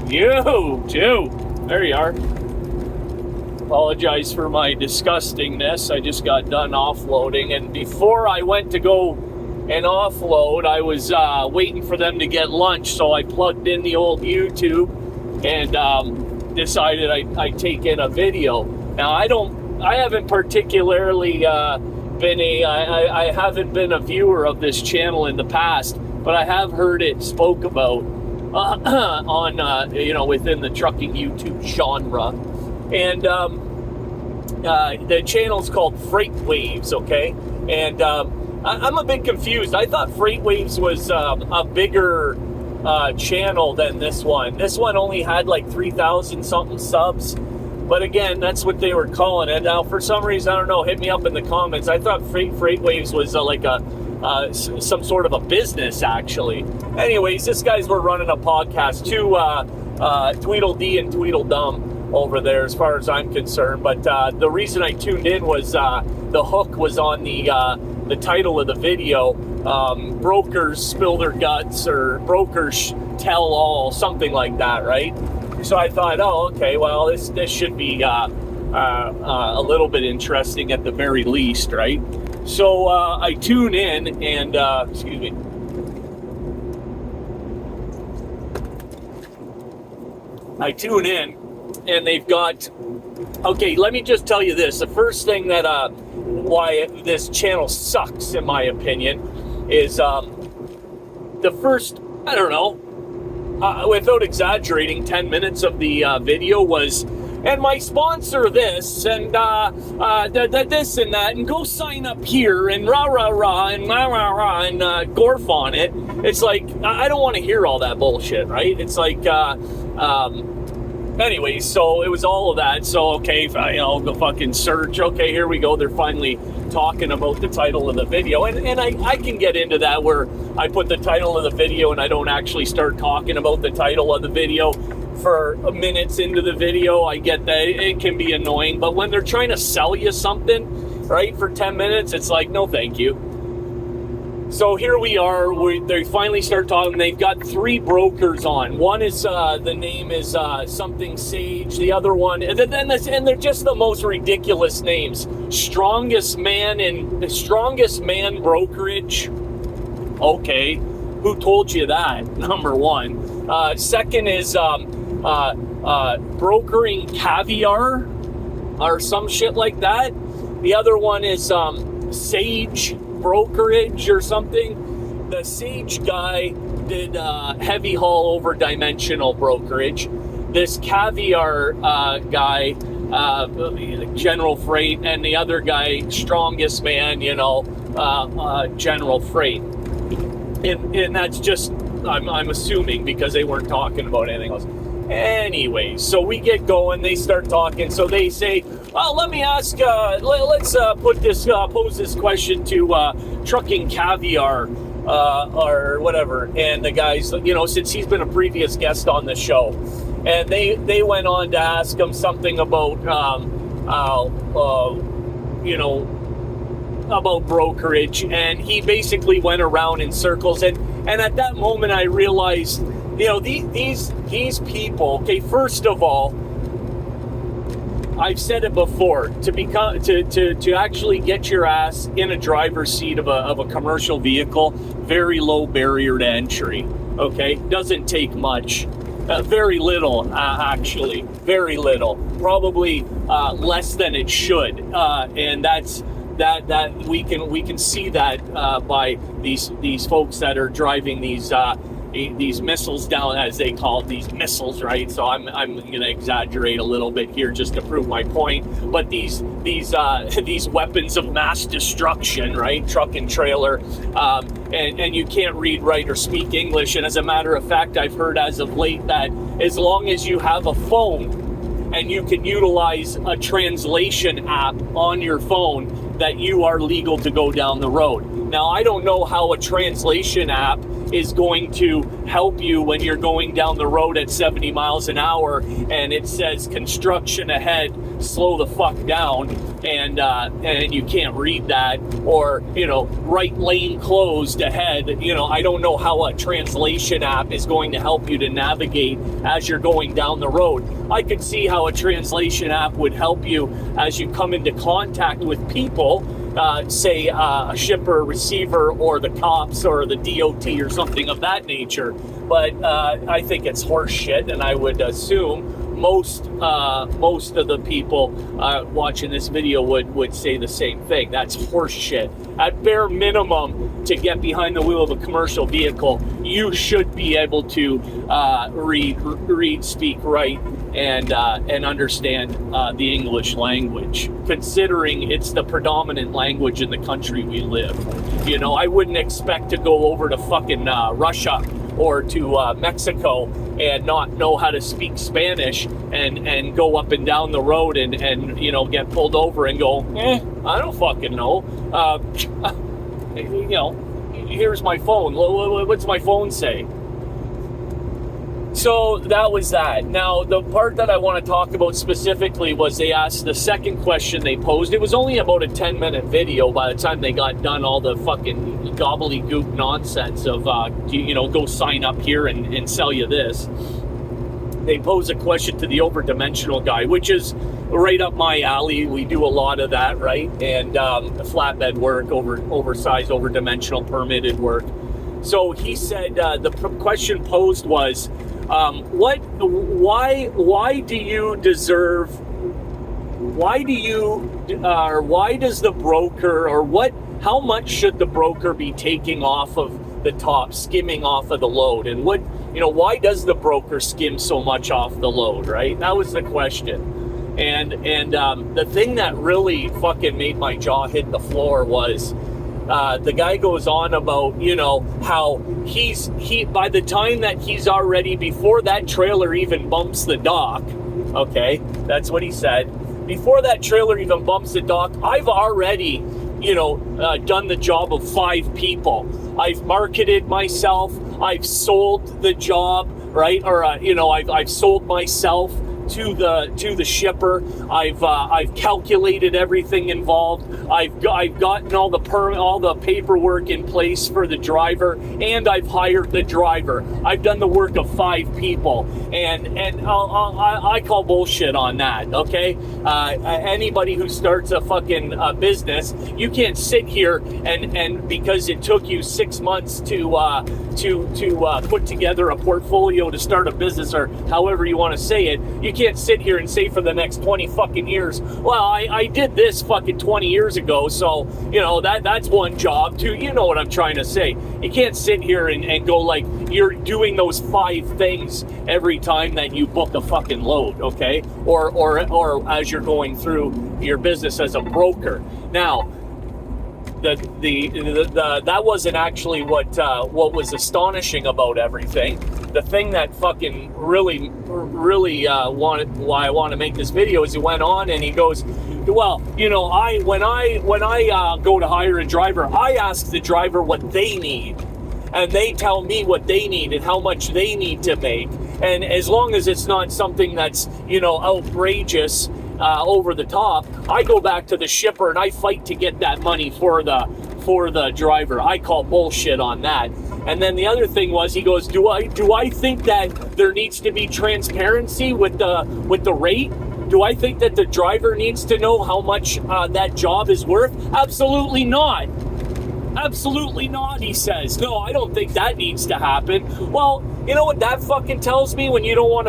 You too. There you are. Apologize for my disgustingness. I just got done offloading, and before I went to go and offload, I was waiting for them to get lunch, so I plugged in the old YouTube and decided I'd take in a video. Now I haven't particularly I haven't been a viewer of this channel in the past, but I have heard it spoke about on within the trucking YouTube genre. And the channel's called Freight Waves, okay? And I'm a bit confused. I thought Freight Waves was a bigger channel than this one. This one only had like 3,000 something subs. But again, that's what they were calling it. Now, for some reason, I don't know, hit me up in the comments. I thought Freight Waves was like some sort of a business, actually. Anyways, this guys were running a podcast, too, Tweedledee and Tweedledum over there, as far as I'm concerned. But the reason I tuned in was the hook was on the title of the video, Brokers Spill Their Guts, or Brokers Tell All, something like that, right? So I thought, oh, okay, well, this should be a little bit interesting at the very least, right? So I tune in and, excuse me. I tune in and they've got, okay, let me just tell you this. The first thing that, why this channel sucks, in my opinion, is the first, I don't know, without exaggerating, 10 minutes of the video was, and my sponsor this, and this and that, and go sign up here, and rah, rah, rah, and rah, rah, rah, and gorf on it. It's like, I don't want to hear all that bullshit, right? It's like, anyways, so it was all of that. So, okay, I'll go fucking search. Okay, here we go. They're finally talking about the title of the video. And I can get into that where I put the title of the video and I don't actually start talking about the title of the video for minutes into the video. I get that. It can be annoying. But when they're trying to sell you something, right, for 10 minutes, it's like, no, thank you. So here we are. They finally start talking. They've got 3 brokers on. One is the name is something Sage. The other one, and they're just the most ridiculous names. Strongest Man Brokerage. Okay, who told you that? Number one. Second is Brokering Caviar or some shit like that. The other one is Sage Brokerage or something. The Sage guy did heavy haul over dimensional brokerage. This Caviar guy, general freight, and the other guy, Strongest Man, general freight. And that's just, I'm assuming, because they weren't talking about anything else. Anyways, so we get going, they start talking, so they say, well, let me ask, let's pose this question to Trucking Caviar, or whatever, and the guys, since he's been a previous guest on the show, and they went on to ask him something about, about brokerage, and he basically went around in circles, and at that moment I realized, these people, okay, first of all, I've said it before, to actually get your ass in a driver's seat of a commercial vehicle, very low barrier to entry, okay? Doesn't take much. Very little, actually. Very little. Probably less than it should. And that's that we can see that by these folks that are driving these missiles down, as they call it, these missiles, right? So I'm going to exaggerate a little bit here just to prove my point. But these weapons of mass destruction, right? Truck and trailer, and you can't read, write, or speak English. And as a matter of fact, I've heard as of late that as long as you have a phone and you can utilize a translation app on your phone, that you are legal to go down the road. Now, I don't know how a translation app is going to help you when you're going down the road at 70 miles an hour and it says construction ahead, slow the fuck down. and you can't read that, or, right lane closed ahead. I don't know how a translation app is going to help you to navigate as you're going down the road. I could see how a translation app would help you as you come into contact with people, say a shipper, receiver, or the cops, or the DOT, or something of that nature. But I think it's horse shit, and I would assume most of the people watching this video would say the same thing. That's horse shit. At bare minimum, to get behind the wheel of a commercial vehicle, you should be able to read, speak, write, and understand the English language, considering it's the predominant language in the country we live. I wouldn't expect to go over to fucking Russia or to Mexico and not know how to speak Spanish and go up and down the road and get pulled over and go, I don't fucking know. Here's my phone. What's my phone say? So that was that. Now, the part that I want to talk about specifically was they asked the second question they posed. It was only about a 10-minute video by the time they got done all the fucking gobbledygook nonsense of, go sign up here and sell you this. They posed a question to the overdimensional guy, which is right up my alley. We do a lot of that, right? And flatbed work, oversized, overdimensional, permitted work. So he said the question posed was, why does the broker, or how much should the broker be taking off of the top, skimming off of the load? And why does the broker skim so much off the load, right? That was the question. And the thing that really fucking made my jaw hit the floor was, the guy goes on about, how he by the time that he's already, before that trailer even bumps the dock, okay, that's what he said, before that trailer even bumps the dock, I've already, done the job of 5 people. I've marketed myself, I've sold the job, right? Or, I've sold myself to the shipper. I've calculated everything involved. I've gotten all the paperwork in place for the driver, and I've hired the driver. I've done the work of 5 people, and I call bullshit on that. Okay, anybody who starts a fucking business, you can't sit here and because it took you 6 months to put together a portfolio to start a business, or however you want to say it, you can't sit here and say for the next 20 fucking years, well, I did this fucking 20 years ago, so, that's one job too. You know what I'm trying to say. You can't sit here and go like you're doing those 5 things every time that you book a fucking load, okay? Or as you're going through your business as a broker. Now, that wasn't actually what was astonishing about everything. The thing that fucking really why I want to make this video is he went on and he goes, well, when I go to hire a driver, I ask the driver what they need, and they tell me what they need and how much they need to make. And as long as it's not something that's outrageous, over the top, I go back to the shipper and I fight to get that money for the driver. I call bullshit on that. And then the other thing was, he goes, do I think that there needs to be transparency with the rate? Do I think that the driver needs to know how much that job is worth? Absolutely not. Absolutely not, he says. No, I don't think that needs to happen. Well, you know what that fucking tells me when you don't want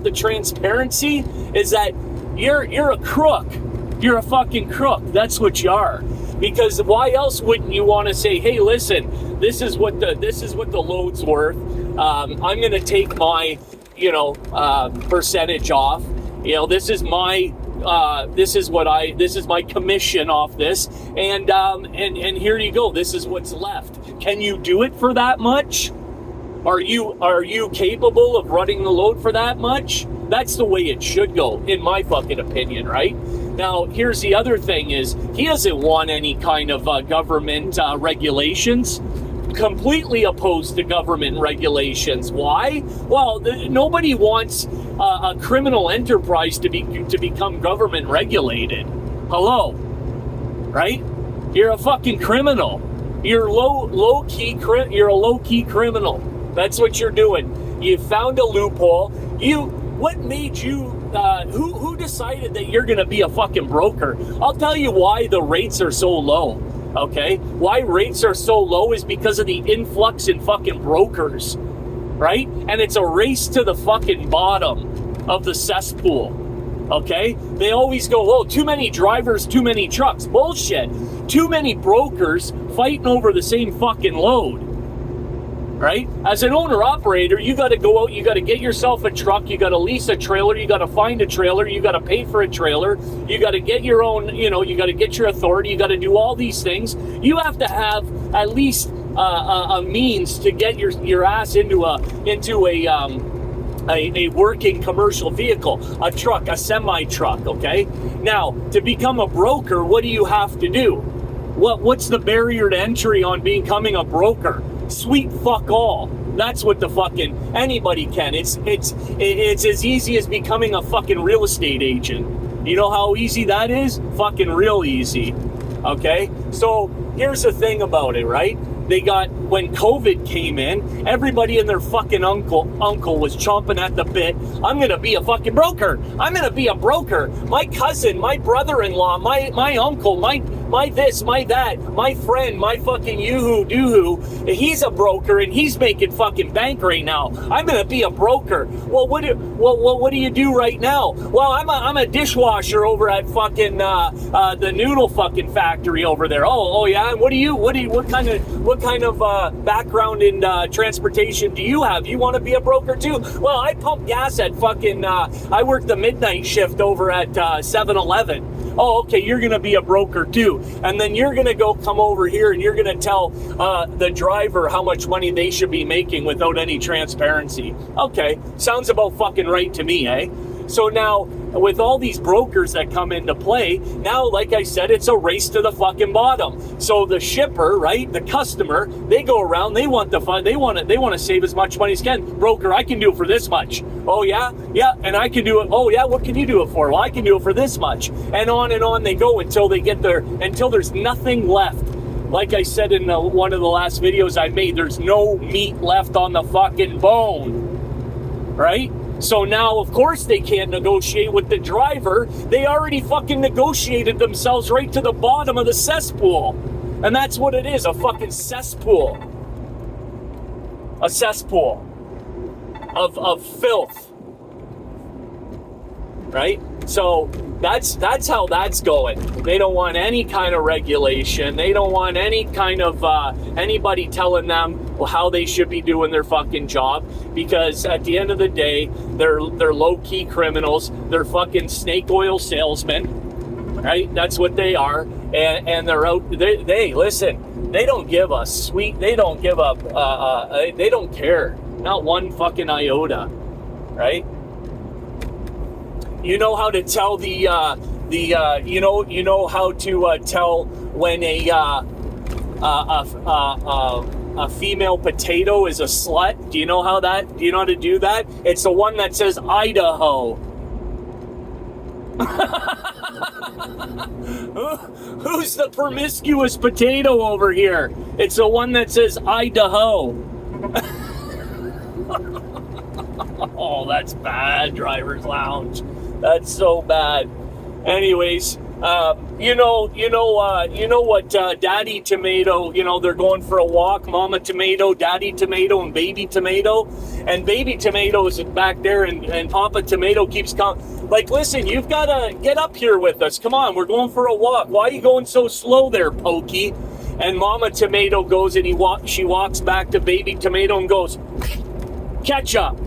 the transparency, is that you're a crook. You're a fucking crook. That's what you are. Because why else wouldn't you want to say, hey, listen, this is what the load's worth. I'm going to take my, percentage off. This is my commission off this, and here you go. This is what's left. Can you do it for that much? Are you capable of running the load for that much? That's the way it should go, in my fucking opinion, right? Now, here's the other thing is, he doesn't want any kind of government regulations. Completely opposed to government regulations. Why? Well, nobody wants a criminal enterprise to become government regulated. Hello, right? You're a fucking criminal. You're you're a low-key criminal. That's what you're doing. You found a loophole. What made you, who decided that you're going to be a fucking broker? I'll tell you why the rates are so low, okay? Why rates are so low is because of the influx in fucking brokers, right? And it's a race to the fucking bottom of the cesspool. Okay? They always go, oh, too many drivers, too many trucks. Bullshit. Too many brokers fighting over the same fucking load. Right? As an owner-operator, you got to go out, you got to get yourself a truck, you got to lease a trailer, you got to find a trailer, you got to pay for a trailer, you got to get your own, you got to get your authority, you got to do all these things. You have to have at least a means to get your ass into a working commercial vehicle, a truck, a semi-truck, okay? Now, to become a broker, what do you have to do? What's the barrier to entry on becoming a broker? Sweet fuck all. That's what the fucking anybody can. It's as easy as becoming a fucking real estate agent. You know how easy that is? Fucking real easy. Okay? So, here's the thing about it, right? When COVID came in, everybody and their fucking uncle was chomping at the bit. I'm going to be a fucking broker. I'm going to be a broker. My cousin, my brother-in-law, my uncle, my this, my that, my friend, my fucking yoo-hoo, he's a broker and he's making fucking bank right now. I'm going to be a broker. Well, what do you do right now? Well, I'm a dishwasher over at fucking the noodle fucking factory over there. Oh yeah. And what kind of background in transportation do you have? You want to be a broker too? Well, I pump gas at fucking I work the midnight shift over at 7-Eleven. Oh, okay, you're going to be a broker too. And then you're going to come over here and you're going to tell the driver how much money they should be making without any transparency. Okay, sounds about fucking right to me, eh? So now, with all these brokers that come into play, now, like I said, it's a race to the fucking bottom. So the shipper, right, the customer, they go around, they want to save as much money as can. Broker, I can do it for this much. Oh yeah, and I can do it. Oh yeah, what can you do it for? Well, I can do it for this much, and on they go until there's nothing left. Like I said in one of the last videos I made, there's no meat left on the fucking bone, right? So now, of course, they can't negotiate with the driver. They already fucking negotiated themselves right to the bottom of the cesspool. And that's what it is, a fucking cesspool. A cesspool of filth. Right? So that's how that's going. They don't want any kind of regulation. They don't want any kind of anybody telling them how they should be doing their fucking job, because at the end of the day, they're low-key criminals. They're fucking snake oil salesmen, right? That's what they are, and they're out. They listen. They don't give a sweet. They don't give up. They don't care. Not one fucking iota, right? You know how to tell you know how to tell when a female potato is a slut? Do you know how to do that? It's the one that says Idaho. Who's the promiscuous potato over here? It's the one that says Idaho. Oh, that's bad, Driver's Lounge. That's so bad. Anyways, you know what Daddy Tomato, they're going for a walk, Mama Tomato, Daddy Tomato, and Baby Tomato. And Baby Tomato is back there, and Papa Tomato keeps coming. Like, listen, you've got to get up here with us. Come on, we're going for a walk. Why are you going so slow there, Pokey? And Mama Tomato goes and she walks back to Baby Tomato and goes, ketchup.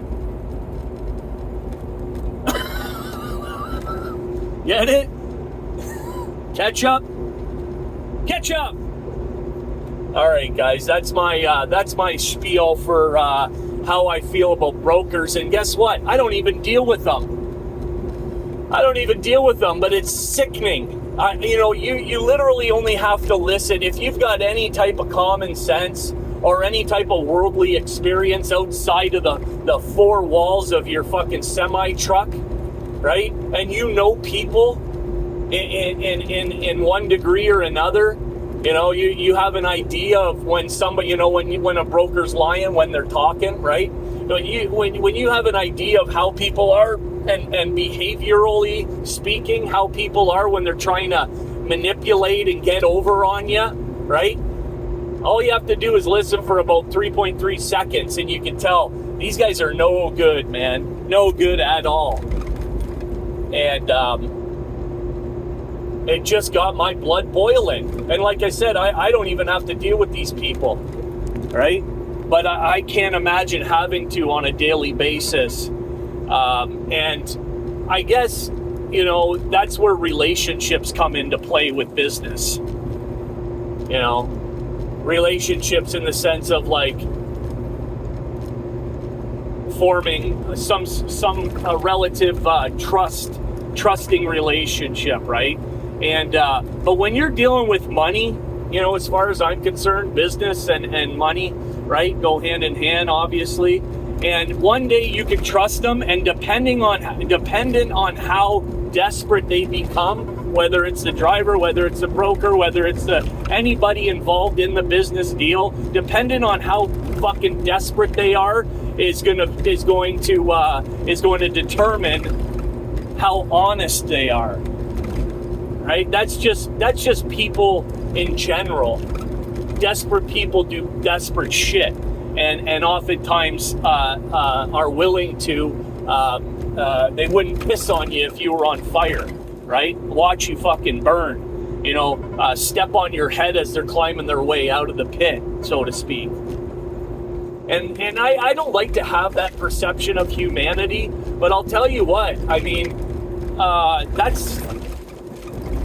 Get it? Ketchup? Ketchup! Alright, guys, that's my spiel for how I feel about brokers. And guess what? I don't even deal with them. But it's sickening. You literally only have to listen. If you've got any type of common sense or any type of worldly experience outside of the four walls of your fucking semi-truck, right? And you know people in one degree or another. You know, you have an idea of when somebody, you know, when a broker's lying when they're talking, right? When you have an idea of how people are and behaviorally speaking, how people are when they're trying to manipulate and get over on you, right? All you have to do is listen for about 3.3 seconds and you can tell these guys are no good, man. No good at all. And it just got my blood boiling. And like I said, I don't even have to deal with these people, right? But I can't imagine having to on a daily basis. And I guess, you know, that's where relationships come into play with business. You know, relationships in the sense of like forming some relative trusting relationship, right? And but when you're dealing with money, you know, as far as I'm concerned, business and money, right, go hand in hand, obviously. And one day you can trust them, and dependent on how desperate they become, whether it's the driver, whether it's the broker, whether it's anybody involved in the business deal, dependent on how fucking desperate they are, is going to determine how honest they are. Right? That's just people in general. Desperate people do desperate shit, and oftentimes are willing to. They wouldn't piss on you if you were on fire, right? Watch you fucking burn. You know, step on your head as they're climbing their way out of the pit, so to speak. And I don't like to have that perception of humanity, but I'll tell you what. I mean, that's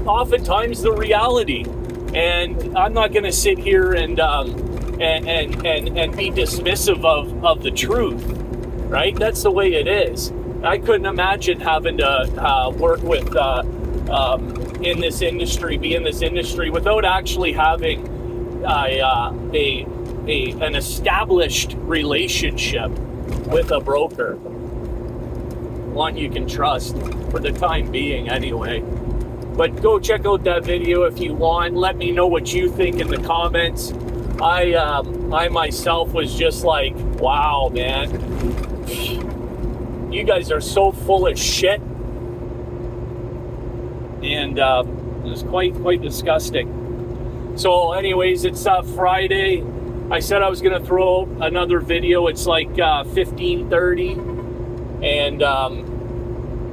oftentimes the reality, and I'm not going to sit here and be dismissive of the truth, right? That's the way it is. I couldn't imagine having to work with in this industry, be in this industry without actually having an established relationship with a broker, one you can trust for the time being, anyway. But go check out that video if you want. Let me know what you think in the comments. I myself was just like, wow, man. You guys are so full of shit. And it was quite disgusting. So anyways, it's Friday. I said I was going to throw another video. It's like 15:30. And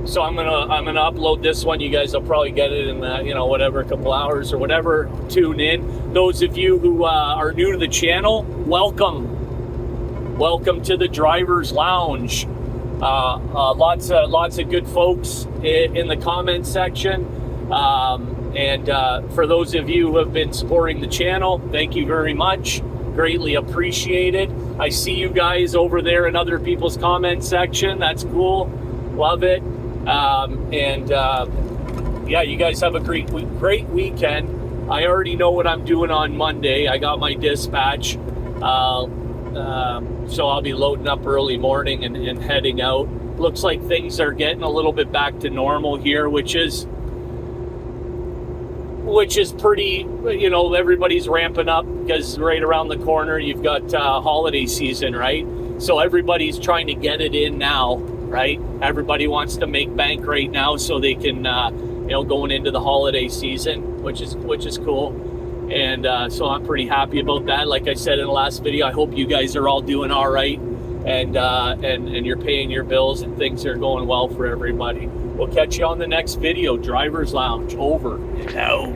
so I'm gonna upload this one. You guys will probably get it in whatever, a couple hours or whatever. Tune in. Those of you who are new to the channel, welcome to the Driver's Lounge. Lots of good folks in the comment section. And for those of you who have been supporting the channel, thank you very much. Greatly appreciated. I see you guys over there in other people's comment section. That's cool. Love it. Yeah, you guys have a great weekend. I already know what I'm doing on Monday. I got my dispatch. So I'll be loading up early morning and heading out. Looks like things are getting a little bit back to normal here, which is pretty, everybody's ramping up because right around the corner you've got holiday season, right? So everybody's trying to get it in now, right? Everybody wants to make bank right now so they can, going into the holiday season, which is cool. And so I'm pretty happy about that. Like I said in the last video, I hope you guys are all doing all right, and you're paying your bills and things are going well for everybody. We'll catch you on the next video. Driver's Lounge, over and out.